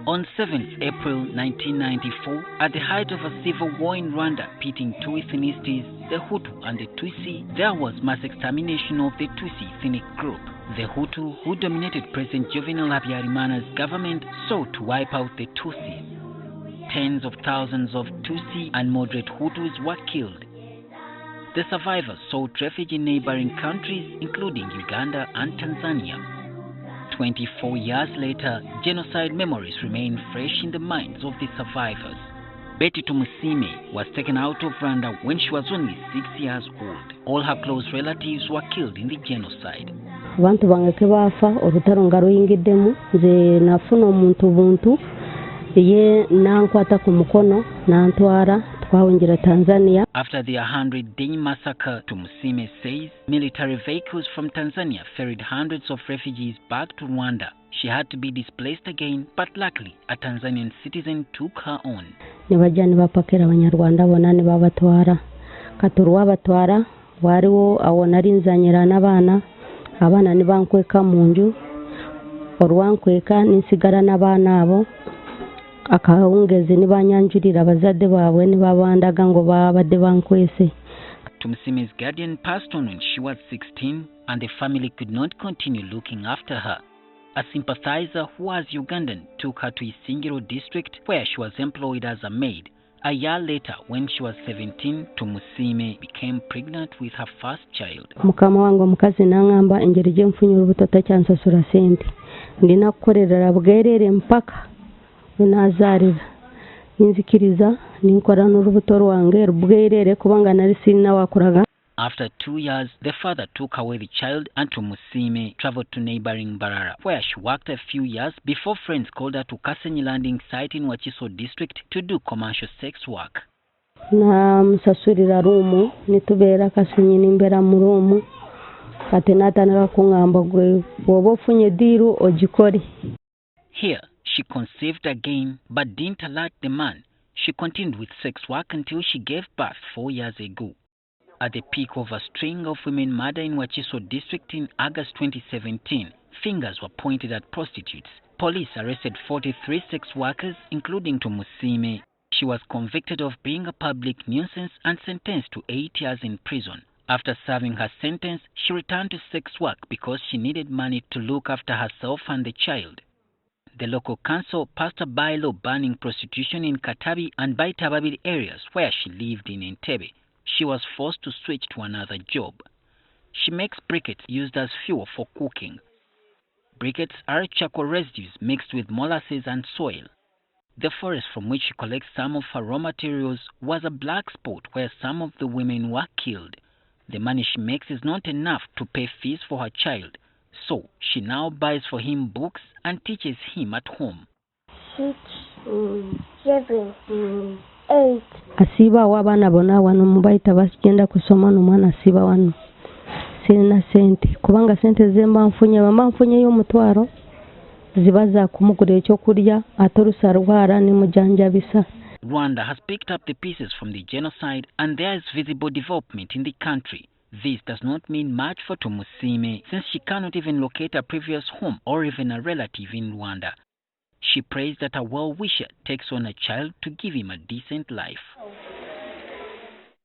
On 7th April 1994, at the height of a civil war in Rwanda pitting two ethnicities, the Hutu and the Tutsi, there was mass extermination of the Tutsi ethnic group. The Hutu, who dominated President Juvenal Habyarimana's government, sought to wipe out the Tutsis. Tens of thousands of Tutsi and moderate Hutus were killed. The survivors sought refuge in neighboring countries, including Uganda and Tanzania. 24 years later, genocide memories remain fresh in the minds of the survivors. Betty Tumusiime was taken out of Rwanda when she was only 6 years old. All her close relatives were killed in the genocide. Abantu bangeke bafa orutaro ngaruyingidemu nze nafuna omuntu buntu ye nankwata ku mukono nantwara twawingira Tanzania. After the 100-day massacre, Tumusime says military vehicles from Tanzania ferried hundreds of refugees back to Rwanda. She had to be displaced again, but luckily a Tanzanian citizen took her on. Nibajani bapakira abanyarwanda bona ni babatwara katurwa batwara wariwo awonari nzanyira n'abana abana ni bankweka munju orwankweka ninsigara n'abana abo akahungeze ni banyanjurira abazade bawe ni babandaga ngo babade bankwese. Tumusime's guardian passed on when she was 16 and the family could not continue looking after her. A sympathizer who was Ugandan took her to Isingiro district where she was employed as a maid. A year later, when she was 17, Tumusiime became pregnant with her first child. Mukama wangu mukazi nangamba engeri je mfunyura ubutota cyansasura sente ndina kukorera bwerere mpaka binazarira inzikiriza ninkora n'urubuto rwange rubwerere kubanga nari sina wakoraga. After 2 years, the father took away the child and Tumusiime traveled to neighboring Barara, where she worked a few years before friends called her to Kasenyi landing site in Wakiso district to do commercial sex work. Na msasurira rumu nitubera Kasenyi nimbera mu rumu kati natanaga kungamba gwe wobofunye diru ojikori. Here, she conceived again but didn't alert the man. She continued with sex work until she gave birth 4 years ago. At the peak of a string of women murder in Wakiso district in August 2017, fingers were pointed at prostitutes. Police arrested 43 sex workers, including Tumusiime. She was convicted of being a public nuisance and sentenced to 8 years in prison. After serving her sentence, she returned to sex work because she needed money to look after herself and the child. The local council passed a bylaw banning prostitution in Katabi and Baitababiri areas where she lived in Entebbe. She was forced to switch to another job. She makes briquettes used as fuel for cooking. Briquettes are charcoal residues mixed with molasses and soil. The forest from which she collects some of her raw materials was a black spot where some of the women were killed. The money she makes is not enough to pay fees for her child, so she now buys for him books and teaches him at home. 6, 7, 8. Asiba wabana bona wano mubaita basigenda kusoma n'umwana asiba wano. Sina sente kubanga sente zemba mfunye yo mutwaro zibaza kumugura icyo kurya atorusarwara ni mujanjabisa. Rwanda has picked up the pieces from the genocide and there is visible development in the country. This does not mean much for Tumusiime since she cannot even locate a previous home or even a relative in Rwanda. She prays that a well-wisher takes on a child to give him a decent life.